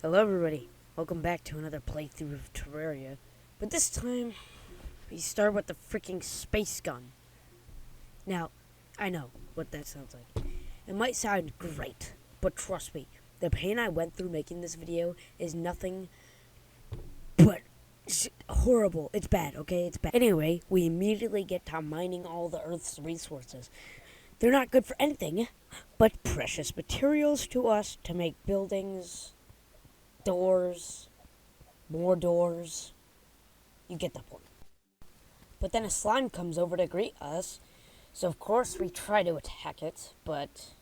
Hello everybody, welcome back to another playthrough of Terraria, but this time, we start with the freaking space gun. Now, I know what that sounds like. It might sound great, but trust me, the pain I went through making this video is nothing but horrible. It's bad, okay? It's bad. Anyway, we immediately get to mining all the Earth's resources. They're not good for anything, but precious materials to us to make buildings, doors, more doors. You get the point. But then a slime comes over to greet us, so of course we try to attack it, but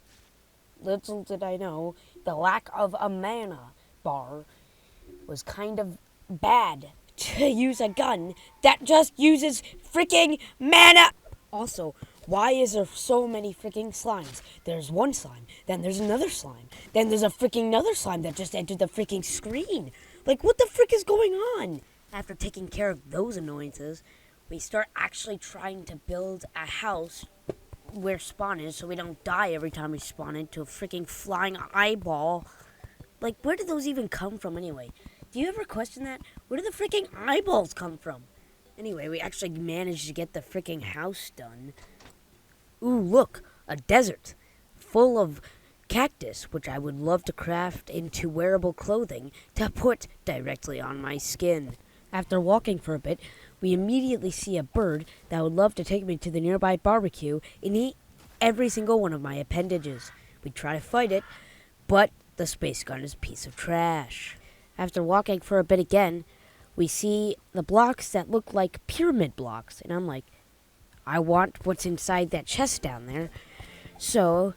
little did I know, the lack of a mana bar was kind of bad to use a gun that just uses freaking mana. Also, why is there so many freaking slimes? There's one slime, then there's another slime, then there's a freaking another slime that just entered the freaking screen. Like, what the frick is going on? After taking care of those annoyances, we start actually trying to build a house where spawn is so we don't die every time we spawn into a freaking flying eyeball. Like, where did those even come from anyway? Do you ever question that? Where did the freaking eyeballs come from? Anyway, we actually managed to get the freaking house done. Ooh, look, a desert full of cactus, which I would love to craft into wearable clothing to put directly on my skin. After walking for a bit, we immediately see a bird that would love to take me to the nearby barbecue and eat every single one of my appendages. We try to fight it, but the space gun is a piece of trash. After walking for a bit again, we see the blocks that look like pyramid blocks, and I'm like, I want what's inside that chest down there. So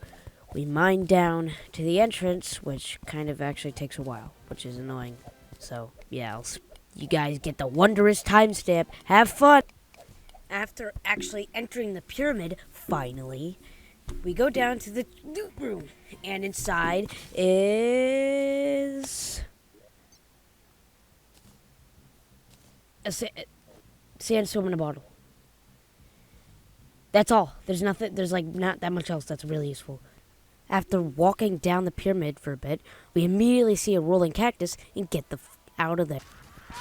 we mine down to the entrance, which kind of actually takes a while, which is annoying. So yeah, you guys get the wondrous timestamp. Have fun! After actually entering the pyramid, finally, we go down to the loot room, and inside is a sandstorm in a bottle. That's all. There's nothing. There's like not that much else that's really useful. After walking down the pyramid for a bit, we immediately see a rolling cactus and get the out of there.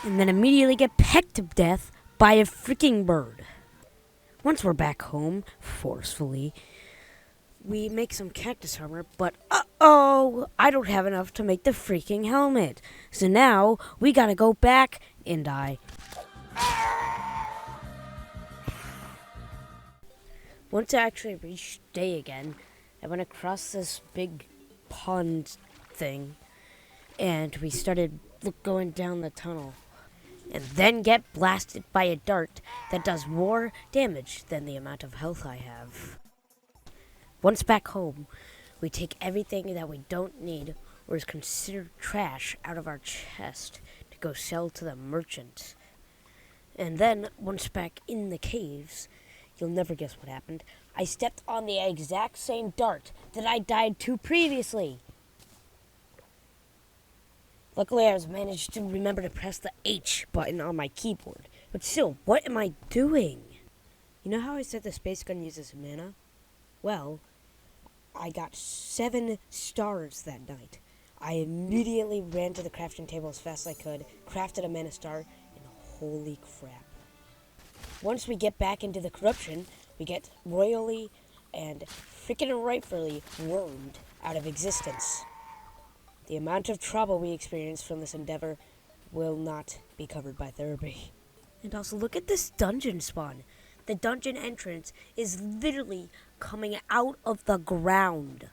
And then immediately get pecked to death by a freaking bird. Once we're back home, forcefully, we make some cactus armor, but uh-oh, I don't have enough to make the freaking helmet. So now, we gotta go back and die. Once I actually reached day again, I went across this big pond thing, and we started going down the tunnel, and then get blasted by a dart that does more damage than the amount of health I have. Once back home, we take everything that we don't need or is considered trash out of our chest to go sell to the merchant. And then, once back in the caves, you'll never guess what happened. I stepped on the exact same dart that I died to previously. Luckily, I managed to remember to press the H button on my keyboard. But still, what am I doing? You know how I said the space gun uses mana? Well, I got 7 stars that night. I immediately ran to the crafting table as fast as I could, crafted a mana star, and holy crap. Once we get back into the corruption, we get royally and freaking rightfully wormed out of existence. The amount of trouble we experience from this endeavor will not be covered by therapy. And also, look at this dungeon spawn. The dungeon entrance is literally coming out of the ground.